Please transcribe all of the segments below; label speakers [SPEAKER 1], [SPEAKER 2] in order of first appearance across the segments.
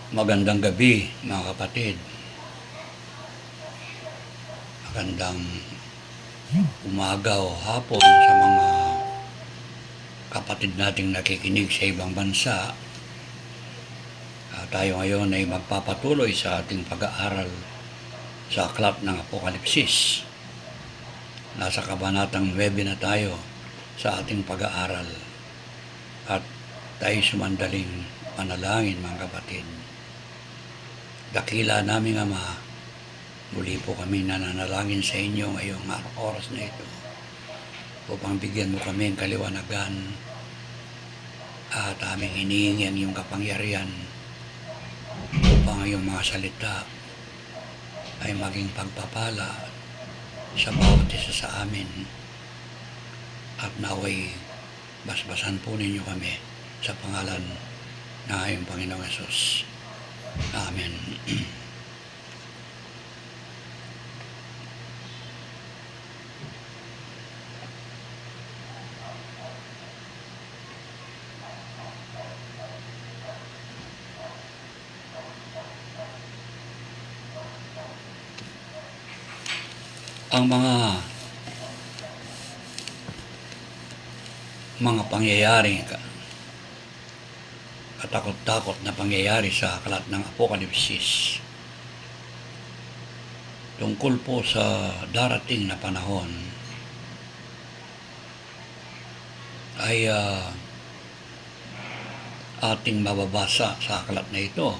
[SPEAKER 1] Magandang gabi mga kapatid. Magandang umaga o hapon sa mga kapatid nating nakikinig sa ibang bansa. Tayo ngayon ay magpapatuloy sa ating pag-aaral sa aklat ng Apokalipsis. Nasa kabanatang 9 na tayo sa ating pag-aaral. At tayo sumandaling manalangin mga kapatid. Dakila naming Ama, muli po kami nananalangin sa inyo ngayong oras na ito upang bigyan mo kami ng kaliwanagan at aming hinihingi ang iyong kapangyarihan upang ang iyong mga salita ay maging pagpapala sa bawat isa sa amin at naway basbasan po ninyo kami sa pangalan ng iyong Panginoong Hesus. Amen. Ang mga pangyayari, katakot-takot na pangyayari sa aklat ng Apokalipsis tungkol po sa darating na panahon ay ating mababasa sa aklat na ito.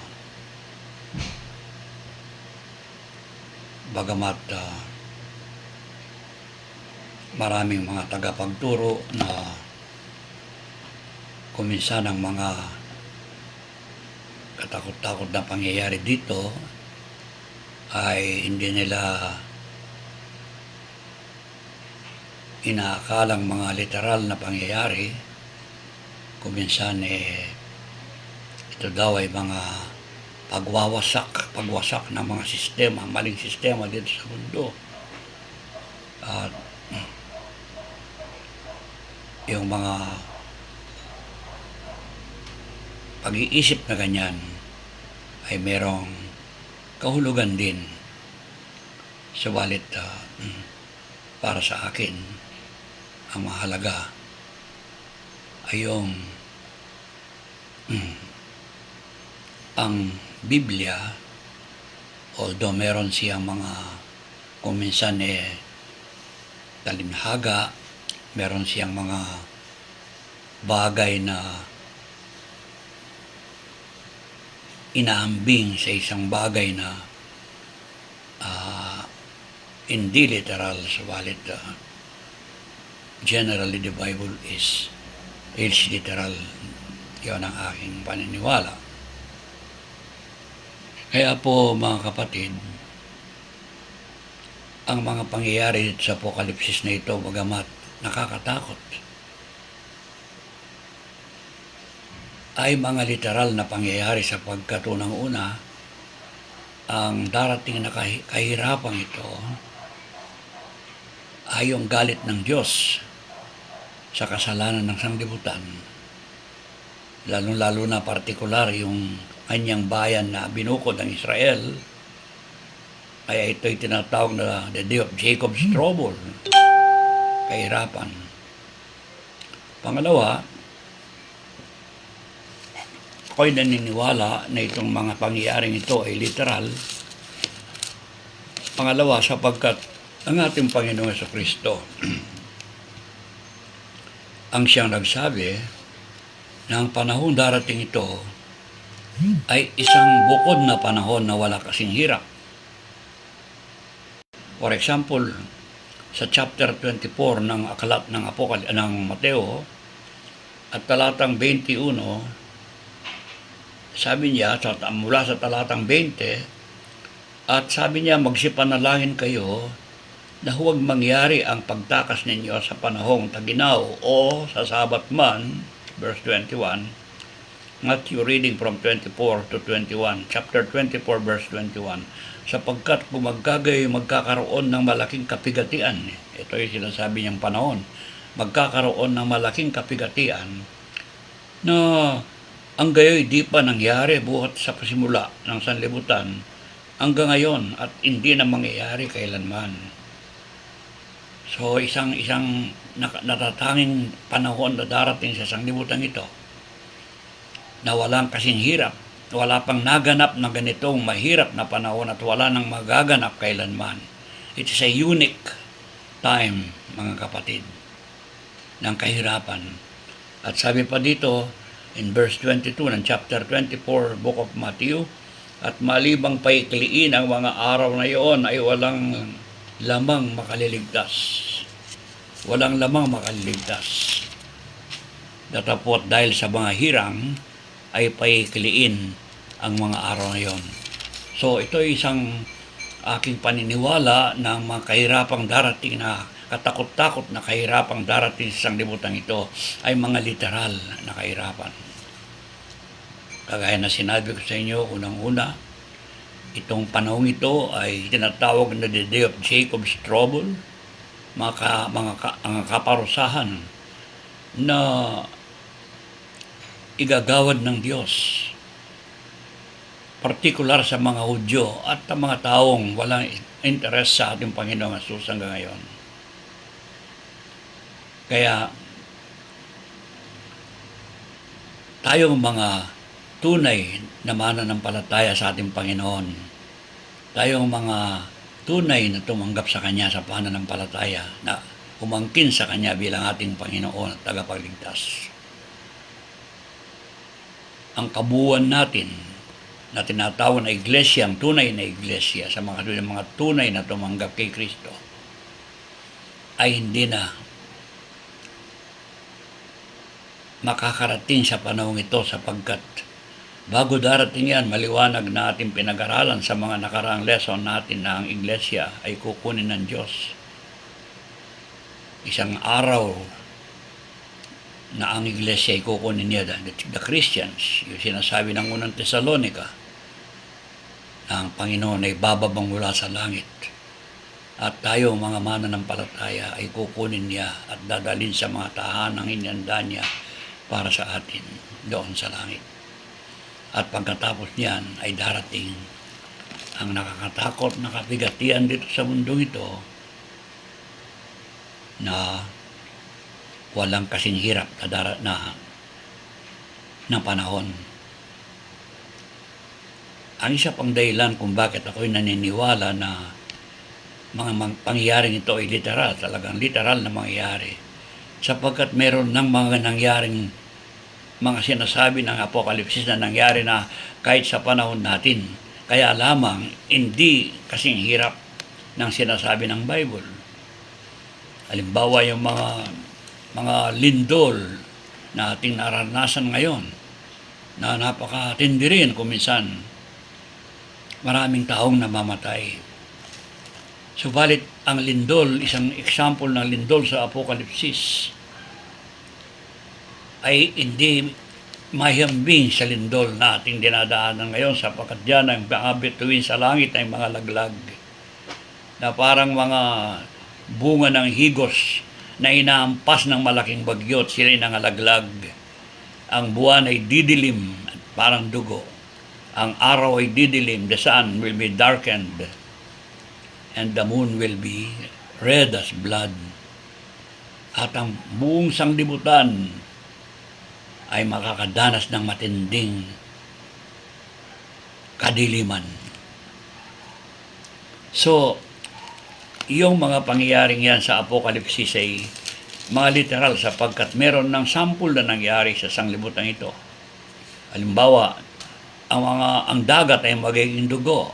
[SPEAKER 1] Bagamat maraming mga tagapagturo na kuminsan ang mga katakot-takot na pangyayari dito ay hindi nila inaakalang mga literal na pangyayari. Kuminsan ito daw ay mga pagwasak ng mga sistema, maling sistema dito sa mundo. At yung mga pag-iisip na ganyan ay merong kahulugan din. Subalit para sa akin, ang mahalaga ay yung ang Biblia, although meron siyang mga kuminsan talimhaga, meron siyang mga bagay na inaambing sa isang bagay na hindi literal, subalit generally the Bible is literal. Yun ang aking paniniwala. Kaya po mga kapatid, ang mga pangyayari sa Apokalipsis na ito, bagamat nakakatakot, ay mga literal na pangyayari sapagkat unang-una, ang darating na kahirapan ito ay yung galit ng Diyos sa kasalanan ng sanglibutan. Lalo-lalo na partikular yung kanyang bayan na binukod ng Israel. Kaya ito'y tinatawag na the day of Jacob's trouble, kahirapan. Pangalawa, ako'y naniniwala na itong mga pangyayaring ito ay literal. Pangalawa, sapagkat ang ating Panginoong Jesucristo ang siyang nagsabi na ang panahon darating ito ay isang bukod na panahon na wala kasing hirap. For example, sa chapter 24 ng aklat ng Mateo at talatang 21, sabi niya, mula sa talatang 20, at sabi niya, magsipanalangin kayo na huwag mangyari ang pagtakas ninyo sa panahong taginaw o sa sabat man, verse 21, Matthew reading from 24 to 21, chapter 24, verse 21, sapagkat kung magkakaroon ng malaking kapigatian, ito yung sinasabi niyang panahon, magkakaroon ng malaking kapigatian na ang gayoy di pa nangyari buhat sa pasimula ng sanlibutan hanggang ngayon at hindi na mangyayari kailanman. So isang natatanging panahon na darating sa sanlibutan ito na walang kasing hirap, wala pang naganap na ganitong mahirap na panahon at wala nang magaganap kailanman. It is a unique time, mga kapatid, ng kahirapan. At sabi pa dito, in verse 22 ng chapter 24, Book of Matthew, at malibang paikliin ang mga araw na iyon ay walang lamang makaliligtas. Walang lamang makaliligtas. Datapot dahil sa mga hirang ay paikliin ang mga araw na iyon. So ito ay isang aking paniniwala na mga kahirapang darating na katakot-takot na kahirapang darating sa sanglibutan ito ay mga literal na kahirapan. Kagaya na sinabi ko sa inyo, unang-una, itong panahon ito ay tinatawag na the day of Jacob's trouble, mga kaparusahan na igagawad ng Diyos, partikular sa mga Hudyo at ang mga taong walang interest sa ating Panginoong Jesus hanggang ngayon. Kaya tayong mga tunay na mananampalataya sa ating Panginoon, tayong mga tunay na tumanggap sa Kanya sa pananampalataya, na umangkin sa Kanya bilang ating Panginoon at tagapagligtas. Ang kabuuan natin na tinatawag na iglesia, ang tunay na iglesia sa mga tunay na tumanggap kay Kristo, ay hindi na makakarating sa panahong ito sapagkat bago darating yan, maliwanag na ating pinag-aralan sa mga nakaraang lesson natin na ang iglesia ay kukunin ng Diyos. Isang araw na ang iglesia ay kukunin niya, the Christians, yung sinasabi ng unang Tesalonica, na ang Panginoon ay bababang mula sa langit. At tayo, mga mananampalataya, ay kukunin niya at dadalhin sa mga tahanang hinihanda niya para sa atin doon sa langit. At pagkatapos niyan ay darating ang nakakatakot na kabigatian dito sa mundo ito na walang kasing hirap na panahon. Ang isa pang dahilan kung bakit ako'y naniniwala na mga pangyayaring ito ay literal, talagang literal na mangyayari, sapagkat meron ng mga nangyaring mga sinasabi ng Apokalipsis na nangyari na kahit sa panahon natin. Kaya lamang hindi kasing hirap ng sinasabi ng Bible. Halimbawa yung mga lindol na ating naranasan ngayon na napakatindi rin kung minsan maraming taong namamatay. Subalit ang lindol, isang example ng lindol sa Apokalipsis, ay hindi mahihambing sa lindol na ating dinadaanan ngayon sapagkat diyan ang mga bituin sa langit ay mga laglag na parang mga bunga ng higos na inaampas ng malaking bagyo at sila'y nangalaglag. Ang buwan ay didilim at parang dugo. Ang araw ay didilim, the sun will be darkened, and the moon will be red as blood. At ang buong sanglibutan ay makakadanas ng matinding kadiliman. So, yung mga pangyayaring yan sa Apokalipsis ay mga literal sapagkat meron ng sample na nangyari sa sanglibutan ito. Halimbawa, ang dagat ay magiging dugo.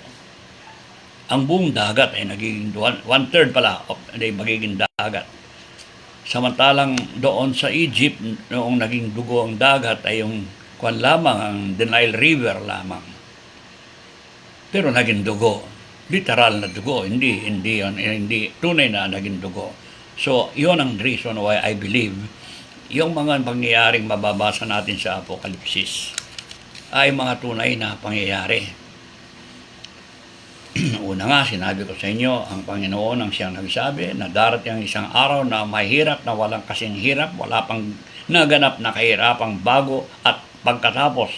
[SPEAKER 1] Ang buong dagat ay nagiging one-third pala ay magiging dagat. Samantalang doon sa Egypt, noong naging dugo ang dagat ay yung lamang, ang Nile River lamang. Pero naging dugo, literal na dugo, hindi tunay na naging dugo. So, yun ang reason why I believe yung mga pangyayaring mababasa natin sa Apokalipsis ay mga tunay na pangyayari. Una nga, sinabi ko sa inyo, ang Panginoon ang siyang nagsabi na darating ang isang araw na mahirap na walang kasing hirap, wala pang naganap na kahirapang bago at pagkatapos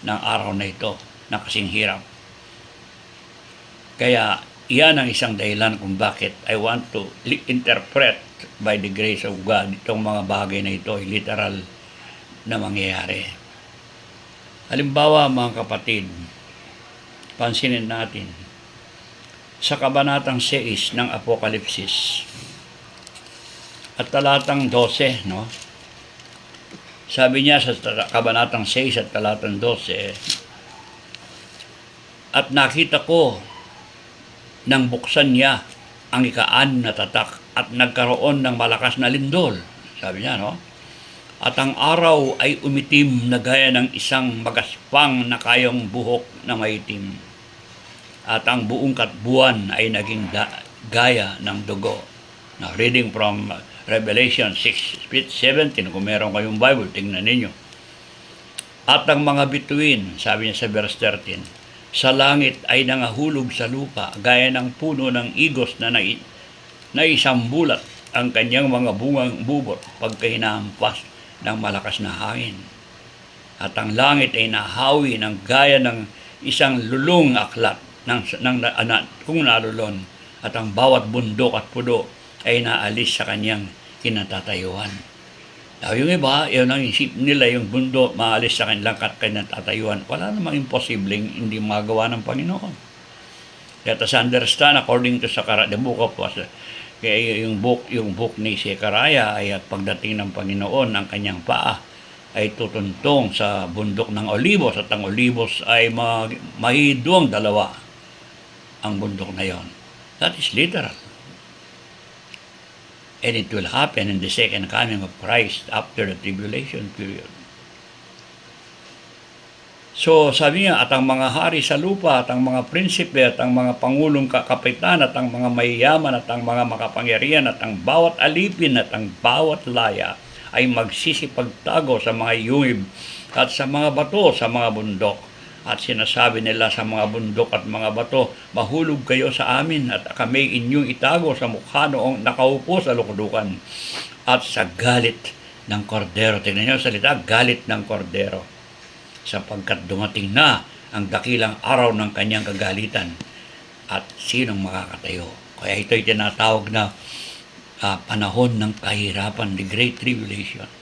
[SPEAKER 1] ng araw na ito na kasing hirap. Kaya iyan ang isang dahilan kung bakit I want to interpret by the grace of God itong mga bagay na ito ay literal na mangyayari. Halimbawa mga kapatid, pansinin natin, sa kabanatang 6 ng Apokalipsis at talatang 12, no? Sabi niya sa kabanatang 6 at talatang 12, at nakita ko nang buksan niya ang ika-6 na tatak at nagkaroon ng malakas na lindol. Sabi niya, no? At ang araw ay umitim na gaya ng isang magaspang na kayong buhok na maitim. At ang buong katbuan ay naging gaya ng dugo. Now, reading from Revelation 6:17, kung meron kayong Bible, tingnan ninyo. At ang mga bituin, sabi niya sa verse 13, sa langit ay nangahulog sa lupa, gaya ng puno ng igos na naisambulat ang kanyang mga bungang bubot pagkahinampas ng malakas na hangin. At ang langit ay nahawi ng gaya ng isang lulong aklat kung nalulon, at ang bawat bundok at pudo ay naalis sa kanyang kinatatayuan. Now, yung iba, yun ang isip nila, yung bundok maalis sa kanilang kinatatayuan. Wala namang imposibleng hindi magawa ng Panginoon. Let us understand according to the book of kaya yung book ni Zechariah ay at pagdating ng Panginoon, ang kanyang paa ay tutuntong sa bundok ng Olivos, at ang Olivos ay mahidwang dalawa ang bundok na yon. That is literal. And it will happen in the second coming of Christ after the tribulation period. So sabi niya, at ang mga hari sa lupa, at ang mga prinsipe, at ang mga pangulong kapitan, at ang mga mayayaman, at ang mga makapangyarihan, at ang bawat alipin, at ang bawat laya ay magsisipagtago sa mga yungib at sa mga bato sa mga bundok. At sinasabi nila sa mga bundok at mga bato, mahulog kayo sa amin at kami inyong itago sa mukha noong nakaupo sa lukudukan at sa galit ng kordero. Tingnan niyo salita, galit ng kordero. Sapagkat dumating na ang dakilang araw ng kanyang kagalitan at sinong makakatayo. Kaya ito'y tinatawag na panahon ng kahirapan, the Great Tribulation.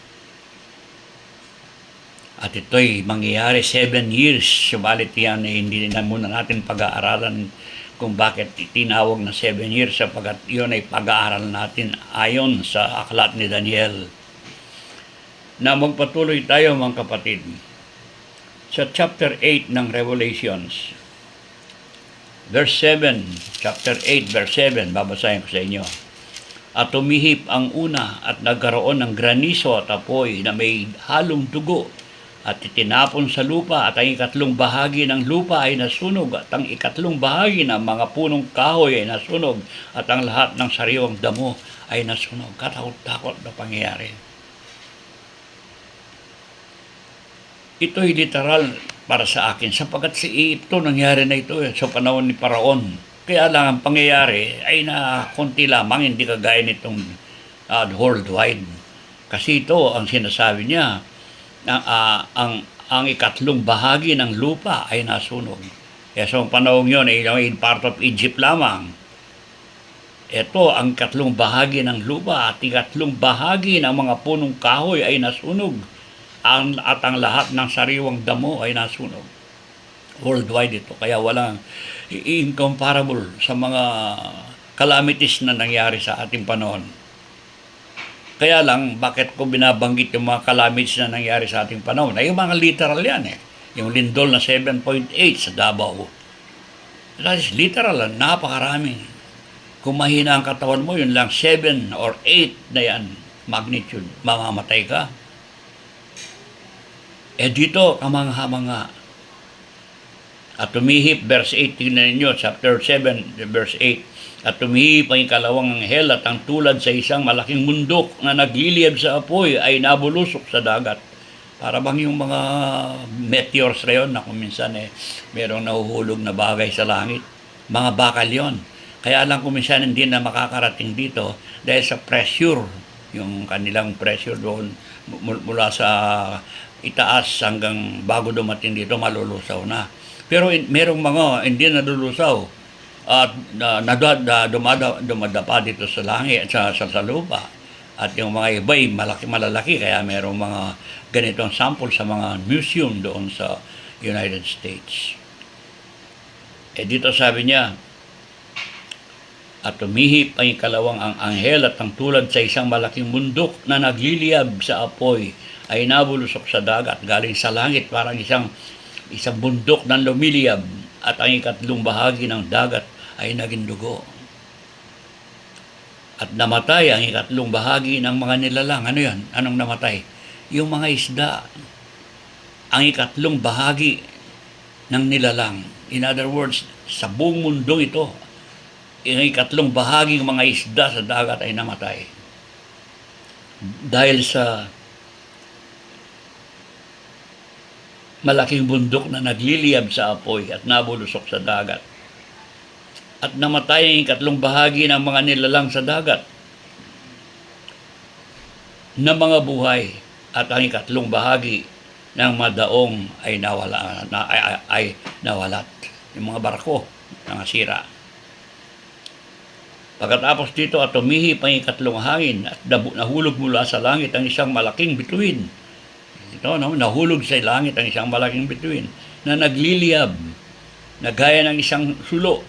[SPEAKER 1] At ito'y mangyayari 7 years. Subalit yan hindi na muna natin pag-aaralan kung bakit tinawag na 7 years, sapagkat yun ay pag-aaral natin ayon sa aklat ni Daniel. Na magpatuloy tayo mga kapatid sa chapter 8 ng Revelations. Verse 7, chapter 8, verse 7, babasahin ko sa inyo. At tumihip ang una at nagkaroon ng granizo at apoy na may halong dugo at itinapon sa lupa, at ang ikatlong bahagi ng lupa ay nasunog, at ang ikatlong bahagi ng mga punong kahoy ay nasunog, at ang lahat ng sariwang damo ay nasunog. Katakot-takot na pangyayari. Ito'y literal para sa akin, sapagkat ito nangyari na ito sa panahon ni Paraon. Kaya lang ang pangyayari ay na konti lamang, hindi kagaya nitong worldwide. Kasi ito ang sinasabi niya, ang ikatlong bahagi ng lupa ay nasunog. Kaya sa panahon yun ay in part of Egypt lamang. Ito ang ikatlong bahagi ng lupa at ikatlong bahagi ng mga punong kahoy ay nasunog. At ang lahat ng sariwang damo ay nasunog. Worldwide ito. Kaya walang incomparable sa mga calamities na nangyari sa ating panahon. Kaya lang, bakit ko binabanggit yung mga calamities na nangyari sa ating panahon? Ay, yung mga literal yan eh. Yung lindol na 7.8 sa Davao. That is literal, napakarami. Kung mahina ang katawan mo, yun lang 7 or 8 na yan, magnitude, mamamatay ka. Eh dito, kamangha-mangha. At tumihip, verse 8, tingnan ninyo, chapter 7, verse 8. At tumihip ang ikalawang anghel, at ang tulad sa isang malaking bundok na nagliliyab sa apoy ay nabulusok sa dagat. Para bang yung mga meteors na yun na kung minsan merong nahuhulog na bagay sa langit. Mga bakal yon. Kaya lang kuminsan hindi na makakarating dito dahil sa pressure, yung kanilang pressure doon mula sa itaas hanggang bago dumating dito malulusaw na. Pero merong mga hindi nalulusaw at dumadapa dito sa langit, sa lupa. At yung mga iba ay malalaki, kaya merong mga ganitong sample sa mga museum doon sa United States. Dito sabi niya, at tumihip ang ikalawang ang anghel at ang tulad sa isang malaking bundok na nagliliyab sa apoy ay nabulusok sa dagat galing sa langit, parang isang bundok na lumiliyab, at ang ikatlong bahagi ng dagat ay naging dugo. At namatay ang ikatlong bahagi ng mga nilalang. Ano yan? Anong namatay? Yung mga isda. Ang ikatlong bahagi ng nilalang. In other words, sa buong mundong ito, ang ikatlong bahagi ng mga isda sa dagat ay namatay. Dahil sa malaking bundok na nagliliyab sa apoy at nabulusok sa dagat. At namatay ang ikatlong bahagi ng mga nilalang sa dagat na mga buhay, at ang ikatlong bahagi ng madaong ay nawalat. Yung mga barko na nasira. Pagkatapos dito, at tumihip ang ikatlong hangin at nahulog mula sa langit ang isang malaking bituin. Ito, nahulog sa langit ang isang malaking bituin na nagliliyab, na gaya ng isang sulo,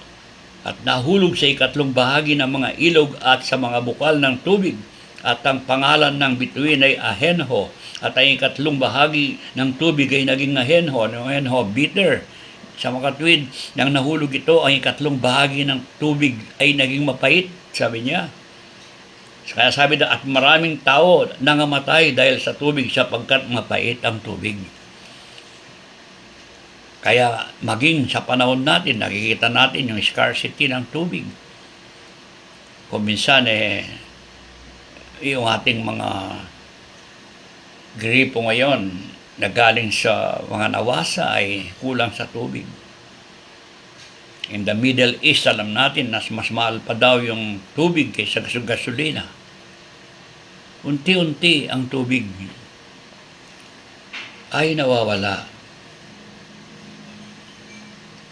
[SPEAKER 1] at nahulog sa ikatlong bahagi ng mga ilog at sa mga bukal ng tubig. At ang pangalan ng bituin ay Ahenho, at ang ikatlong bahagi ng tubig ay naging Ahenho, bitter. Sa mga tuwid, nang nahulog ito, ang ikatlong bahagi ng tubig ay naging mapait, sabi niya. Kaya sabi na, at maraming tao nangamatay dahil sa tubig sapagkat mapait ang tubig. Kaya maging sa panahon natin, nakikita natin yung scarcity ng tubig. Kung minsan yung ating mga gripo ngayon na galing sa mga nawasa ay kulang sa tubig. In the Middle East, alam natin na mas mahal pa daw yung tubig kaysa gasolina. Unti-unti ang tubig ay nawawala.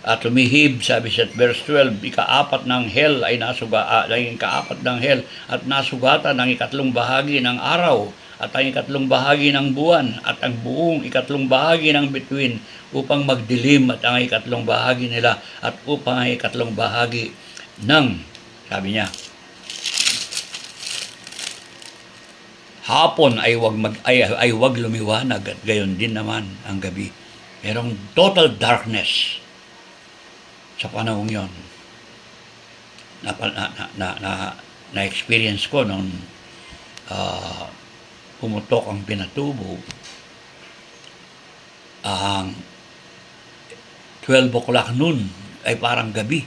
[SPEAKER 1] At tumihib, sabi sa verse 12, ikaapat ng hell ay ikaapat ng hell at nasugatan ng ikatlong bahagi ng araw at ang ikatlong bahagi ng buwan at ang buong ikatlong bahagi ng bituin upang magdilim, at ang ikatlong bahagi nila at upang ang ikatlong bahagi ng, sabi niya, hapon ay wag lumiwanag, at gayon din naman ang gabi. Merong total darkness sa panahong yon. Na-experience ko nung pumutok ang Pinatubo. Ang 12 o'clock noon ay parang gabi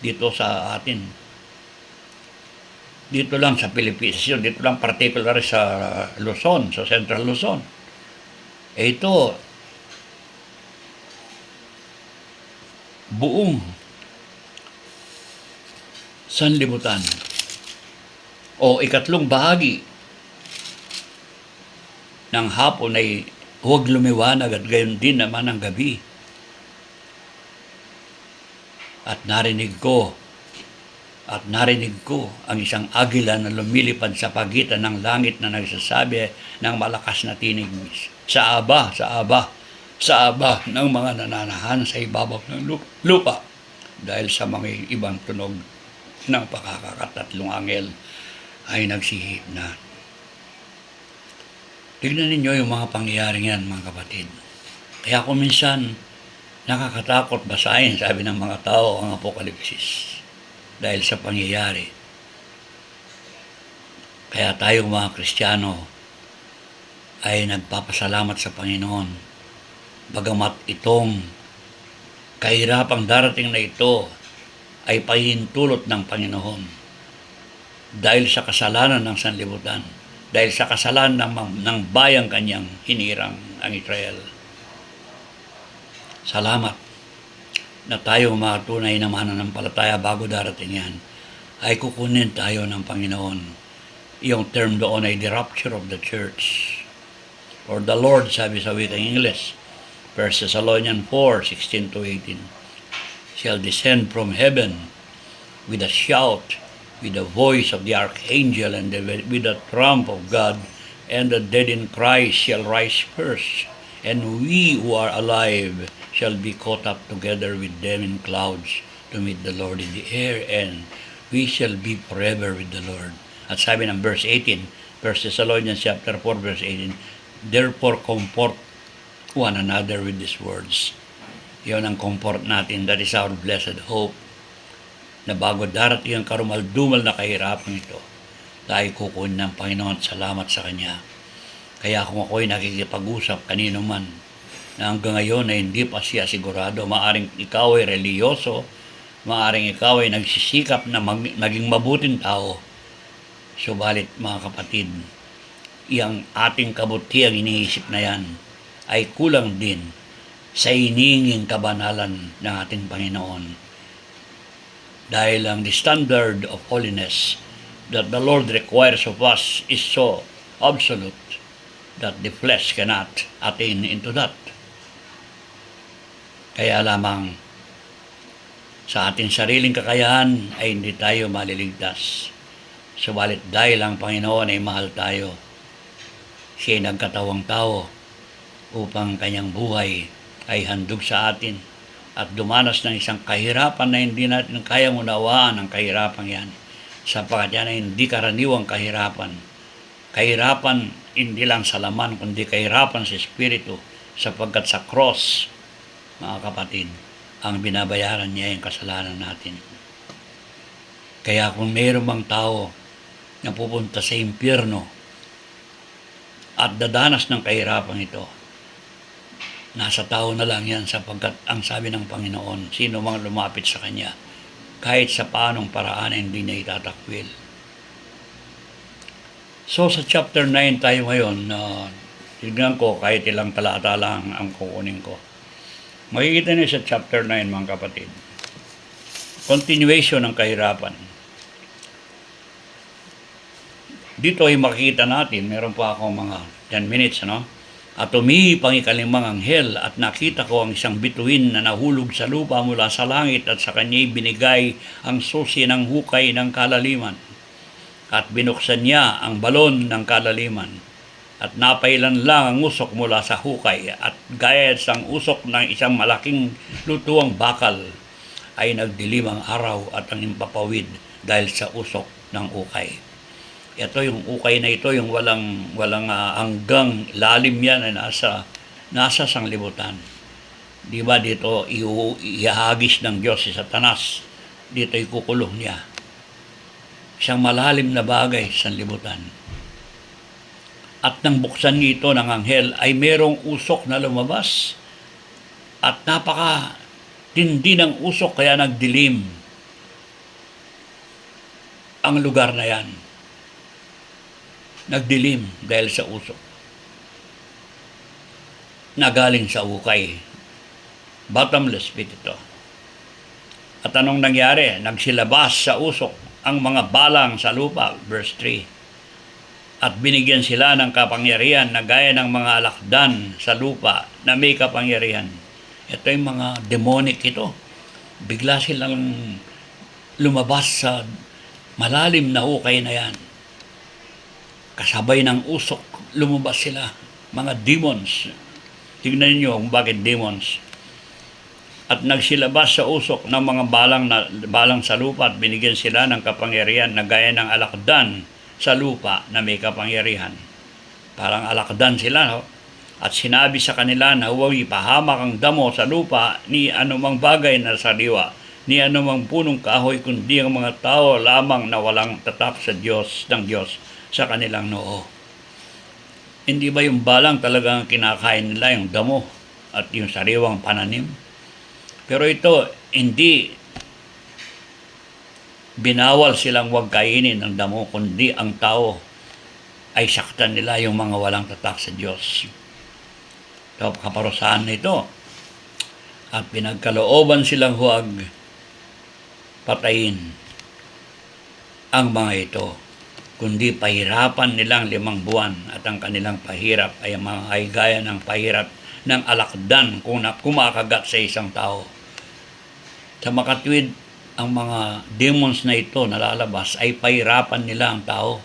[SPEAKER 1] dito sa atin. Dito lang sa Pilipinas yun, dito lang particular sa Luzon, sa Central Luzon. Ito, buong sanlibutan o ikatlong bahagi ng hapon ay huwag lumiwanag, at gayon din naman ang gabi. At narinig ko ang isang agila na lumilipad sa pagitan ng langit na nagsasabi ng malakas na tinig, sa aba ng mga nananahan sa ibabaw ng lupa, dahil sa mga ibang tunog ng pakakatatlong anghel ay nagsihip na. Tignan ninyo yung mga pangyayaring yan, mga kapatid. Kaya kung minsan nakakatakot basahin, sabi ng mga tao, ang Apokalipsis dahil sa pangyayari. Kaya tayong mga Kristiyano ay nagpapasalamat sa Panginoon, bagamat itong kahirapang darating na ito ay pahihintulot ng Panginoon dahil sa kasalanan ng sanlibutan, dahil sa kasalanan ng bayang kanyang hinirang ang Israel. Salamat na tayo mga tunay na mananampalataya bago darating yan, ay kukunin tayo ng Panginoon. Yung term doon ay the rapture of the church. Or the Lord, sabi sa wikang English, 1 Thessalonians 4:16 to 18, shall descend from heaven with a shout, with the voice of the archangel, and with the trump of God, and the dead in Christ shall rise first, and we who are alive shall be caught up together with them in clouds to meet the Lord in the air, and we shall be forever with the Lord. At sabi ng verse 18, 1 Thessalonians chapter 4, verse 18, therefore comfort one another with these words. Yun ang comfort natin. That is our blessed hope. Na bago darating ang karumaldumal na kahirapan ito, tayo kukunin ng Panginoon at salamat sa Kanya. Kaya kung ako'y nakikipag-usap kanino man, na hanggang ngayon ay hindi pa siya sigurado, maaring ikaw ay reliyoso, maaring ikaw ay nagsisikap na maging mabuting tao. Subalit mga kapatid, iyang ating kabutiang iniisip na yan ay kulang din sa ininging kabanalan ng ating Panginoon. Dahil ang the standard of holiness that the Lord requires of us is so absolute that the flesh cannot attain into that. Kaya lamang sa ating sariling kakayahan ay hindi tayo maliligtas. Subalit dahil ang Panginoon ay mahal tayo, siya ay nagkatawang tao upang kanyang buhay ay handog sa atin at dumanas ng isang kahirapan na hindi natin kayang unawaan ang kahirapan yan, sapagkat yan ay hindi karaniwang kahirapan. Kahirapan hindi lang sa laman, kundi kahirapan sa espiritu, sapagkat sa cross, mga kapatid, ang binabayaran niya yung kasalanan natin. Kaya kung mayroon bang tao na pupunta sa impyerno at dadanas ng kahirapan ito, nasa tao na lang yan, sapagkat ang sabi ng Panginoon, sino mang lumapit sa Kanya, kahit sa paanong paraan hindi niya itatakwil. So sa chapter 9 tayo ngayon, tignan ko kahit ilang talata lang ang kukunin ko. Makikita niyo sa chapter 9 mga kapatid, continuation ng kahirapan. Dito ay makikita natin, meron pa ako mga 10 minutes, no? At umihip ang ikalimang anghel at nakita ko ang isang bituin na nahulog sa lupa mula sa langit at sa kanya'y binigay ang susi ng hukay ng kalaliman. At binuksan niya ang balon ng kalaliman at napailan lang ang usok mula sa hukay at gaya sang usok ng isang malaking lutuang bakal ay nagdilim ang araw at ang impapawid dahil sa usok ng ukay. Ito yung ukay na ito, yung walang hanggang lalim yan ay nasa sanglibutan. Di ba dito ihahagis ng Diyos si Satanas, dito ikukulong niya. Isang malalim na bagay sa sanglibutan. At nang buksan nito ng anghel ay merong usok na lumabas at napaka tindi ng usok kaya nagdilim ang lugar na yan. Nagdilim dahil sa usok na galing sa ukay. Bottomless pit ito. At anong nangyari? Nagsilabas sa usok ang mga balang sa lupa, verse 3. At binigyan sila ng kapangyarihan na gaya ng mga alakdan sa lupa na may kapangyarihan. Ito yung mga demonic ito. Bigla silang lumabas sa malalim na ukay na yan. Kasabay ng usok, lumabas sila. Mga demons. Tignan niyo kung bakit demons. At nagsilabas sa usok ng mga balang sa lupa at binigyan sila ng kapangyarihan na gaya ng alakdan sa lupa na may kapangyarihan. Parang alakdan sila, no? At sinabi sa kanila na huwag ipahamak ang damo sa lupa ni anumang bagay na sariwa, ni anumang punong kahoy, kundi ang mga tao lamang na walang tatak sa Diyos ng Diyos sa kanilang noo. Hindi ba yung balang talagang kinakain nila, yung damo at yung sariwang pananim? Pero ito, hindi binawal silang huwag kainin ng damo, kundi ang tao ay saktan nila, yung mga walang tatak sa Diyos. So, kaparusahan na ito. at pinagkalooban silang huwag patayin ang mga ito, kundi pahirapan nilang 5 buwan at ang kanilang pahirap ay gaya ng pahirap ng alakdan kung kumakagat sa isang tao. Sa makatwid, ang mga demons na ito na lalabas ay pahirapan nila ang tao.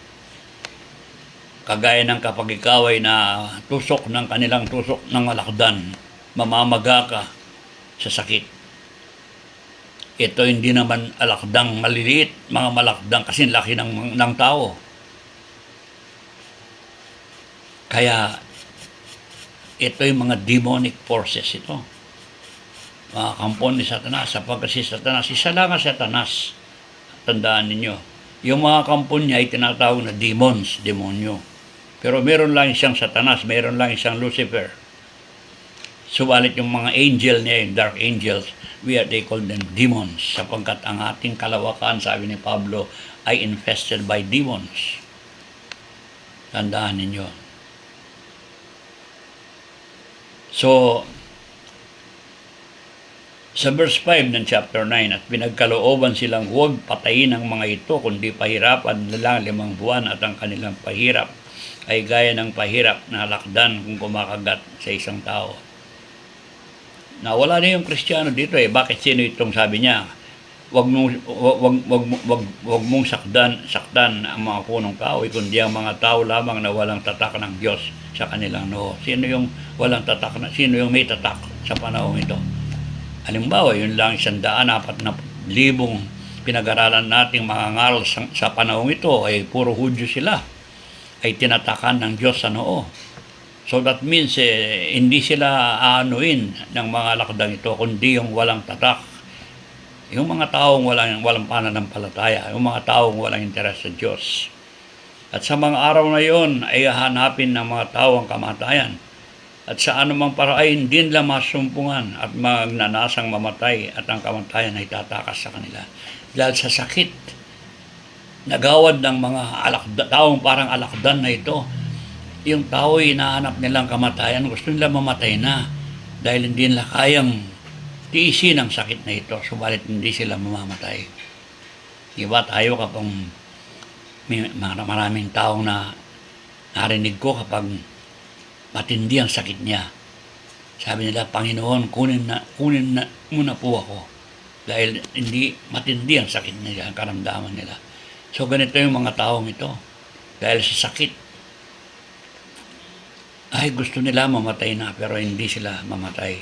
[SPEAKER 1] Kagaya ng kapag ikaw ay na tusok ng kanilang tusok ng alakdan, mamamaga ka sa sakit. Ito hindi naman alakdang maliliit, mga malakdang kasi laki ng tao. Kaya ito yung mga demonic forces ito. Mga kampon ni Satanas, sapagkat si Satanas, isa lang ang Satanas. Tandaan ninyo, yung mga kampon niya ay tinatawag na demons, demonyo. Pero meron lang isang Satanas, meron lang isang Lucifer. Subalit yung mga angel niya, yung dark angels, they call them demons, sapagkat ang ating kalawakan, sabi ni Pablo, ay infested by demons. Tandaan ninyo. So, sa verse 5 ng chapter 9, at pinagkalooban silang huwag patayin ang mga ito, kundi pahirapan nilang 5 buwan at ang kanilang pahirap ay gaya ng pahirap na lakdan kung kumakagat sa isang tao. Wala na yung Kristiyano dito Bakit sino itong sabi niya? Wag mong sakdan ang mga punong kahoy, kundi ang mga tao lamang na walang tatak ng Diyos sa kanilang noo. Sino yung walang tatak sino yung may tatak sa panahon ito? Halimbawa, yun lang 140,000 pinag-aralan nating mga ngaral sa panahon ito ay puro Hudyo sila. Ay tinatakan ng Diyos sa noo. So that means hindi sila aanuin ng mga lakdang ito, kundi yung walang tatak. Yung mga taong walang pananampalataya, yung mga taong walang interes sa Diyos. At sa mga araw na yon ay hahanapin ng mga tao ang kamatayan. At sa anumang paraan, din nila masumpungan at magnanasang mamatay at ang kamatayan ay tatakas sa kanila. Dahil sa sakit, nagawad ng mga taong parang alakdan na ito, yung tao ay hinahanap nilang kamatayan, gusto nila mamatay na dahil hindi nila kayang tiisin ang sakit na ito, subalit hindi sila mamamatay. Diba tayo kapag maraming taong na narinig ko kapag matindi ang sakit niya, sabi nila, Panginoon, kunin na muna po ako dahil hindi matindi ang sakit niya, ang karamdaman nila. So ganito yung mga taong ito, dahil sa sakit ay gusto nila mamatay na pero hindi sila mamatay.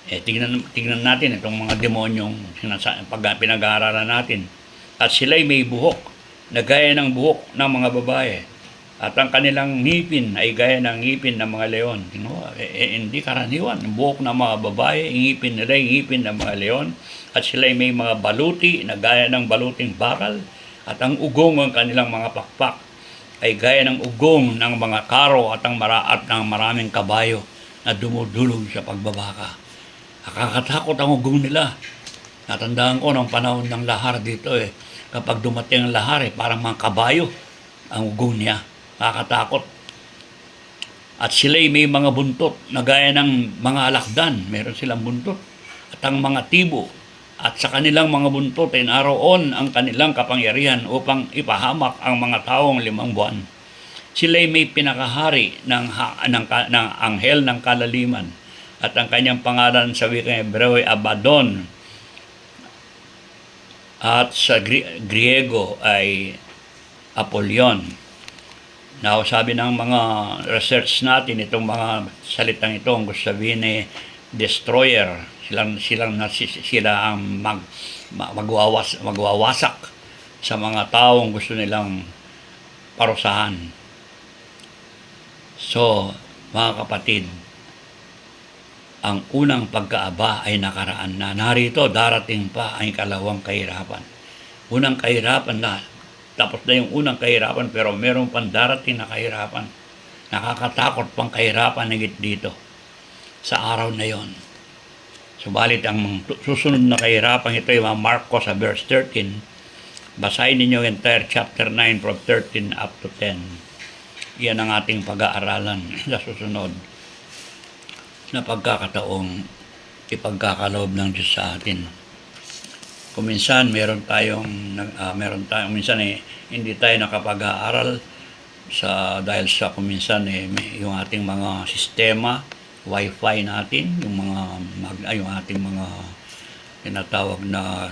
[SPEAKER 1] Tignan natin itong mga demonyong pinag-aaralan natin. At sila'y may buhok na gaya ng buhok ng mga babae. At ang kanilang ngipin ay gaya ng ngipin ng mga leon. Hindi karaniwan. Ang buhok ng mga babae, ngipin nila, ngipin ng mga leon. At sila'y may mga baluti na gaya ng baluting bakal. At ang ugong ng kanilang mga pakpak ay gaya ng ugong ng mga karo at ng maraming kabayo na dumudulog sa pagbabaka. Nakakatakot ang ugong nila. Natandaan ko ng panahon ng lahar dito kapag dumating ang lahar parang mga kabayo ang ugong niya. Nakakatakot. At sila'y may mga buntot na gaya ng mga alakdan. Meron silang buntot. At ang mga tibo at sa kanilang mga buntot ay naroon ang kanilang kapangyarihan upang ipahamak ang mga taong 5 buwan. Sila'y may pinakahari ng anghel ng kalaliman at ang kanyang pangalan sa wikang Hebreo ay Abaddon at sa Griego ay Apollyon. Now, sabi ng mga research natin, itong mga salitang ito, ang gusto sabihin destroyer. Sila ang magwawasak sa mga taong gusto nilang parusahan. So, mga kapatid, ang unang pagkaaba ay nakaraan na. Narito, darating pa ang ikalawang kahirapan. Unang kahirapan na, tapos na yung unang kahirapan, pero meron pang darating na kahirapan. Nakakatakot pang kahirapan higit dito sa araw na yon. Subalit ang susunod na kahirapan ito ay ma-mark ko sa verse 13. Basahin ninyo yung entire chapter 9 from 13 up to 10. Yan ang ating pag-aaralan sa susunod na pagkakataong ipagkakaloob ng Diyos sa atin. Kung minsan meron tayong minsan hindi tayo nakapag-aaral dahil sa kung minsan yung ating mga sistema, wifi natin, yung ating mga tinatawag na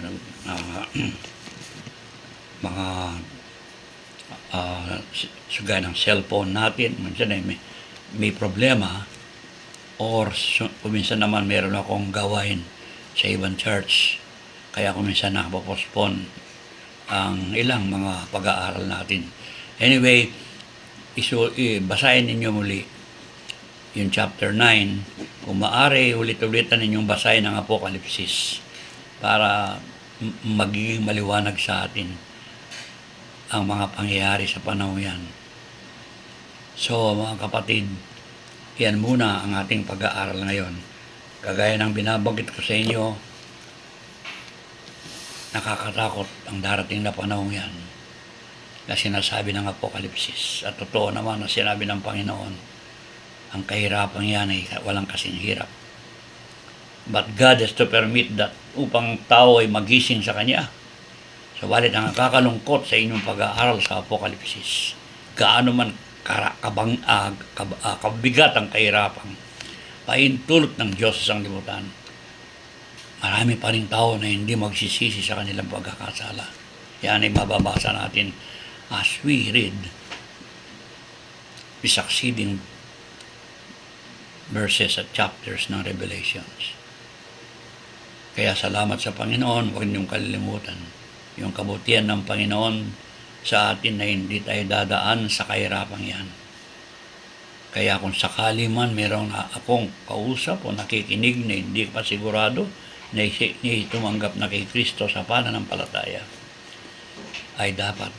[SPEAKER 1] mga sugay ng cellphone natin, minsan may problema, or kuminsan naman meron akong gawain sa ibang church, kaya kuminsan nakapospone ang ilang mga pag-aaral natin. Anyway, basahin ninyo muli yung chapter 9. Kung maaari, ulit-ulitan ninyong basahin ang Apokalipsis para magiging maliwanag sa atin ang mga pangyayari sa panahon yan. So, mga kapatid, yan muna ang ating pag-aaral ngayon. Kagaya ng binabanggit ko sa inyo, nakakatakot ang darating na panahon yan na sinasabi ng Apokalipsis. At totoo naman na sinabi ng Panginoon, ang kahirapan yan ay walang kasing hirap. But God has to permit that upang tao ay magising sa Kanya. Sabalit ang nakakalungkot sa inyong pag-aaral sa Apokalipsis, gaano man kabigat ang kahirapan, paintulot ng Diyos sa sanglibutan, marami pa rin tao na hindi magsisisi sa kanilang pagkakasala. Yan ay mababasa natin as we read the succeeding verses at chapters ng Revelations. Kaya salamat sa Panginoon, huwag niyong kalilimutan yung kabutihan ng Panginoon sa atin na hindi tayo dadaan sa kahirapan yan. Kaya kung sakali man merong akong kausap o nakikinig na hindi pa sigurado na tumanggap na kay Kristo sa pananampalataya, ay dapat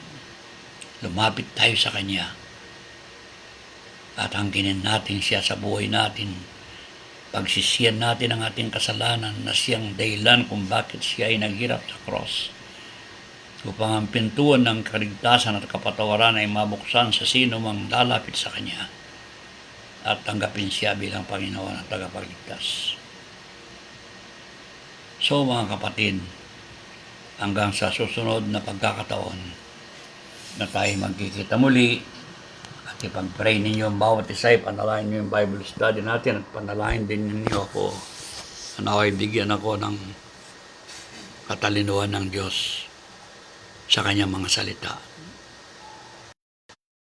[SPEAKER 1] lumapit tayo sa Kanya at hangkinin natin siya sa buhay natin. Pagsisiyan natin ang ating kasalanan na siyang dahilan kung bakit siya ay naghirap sa cross, upang ang pintuan ng kaligtasan at kapatawaran ay mabuksan sa sino mang lalapit sa Kanya at tanggapin siya bilang Panginoon at tagapagligtas. So mga kapatid, hanggang sa susunod na pagkakataon na tayo magkikita muli, at ipag-pray ninyo ang bawat isa, panalangin nyo yung Bible study natin at panalangin din ninyo ako na naway bigyan ako ng katalinuhan ng Diyos sa Kanyang mga salita.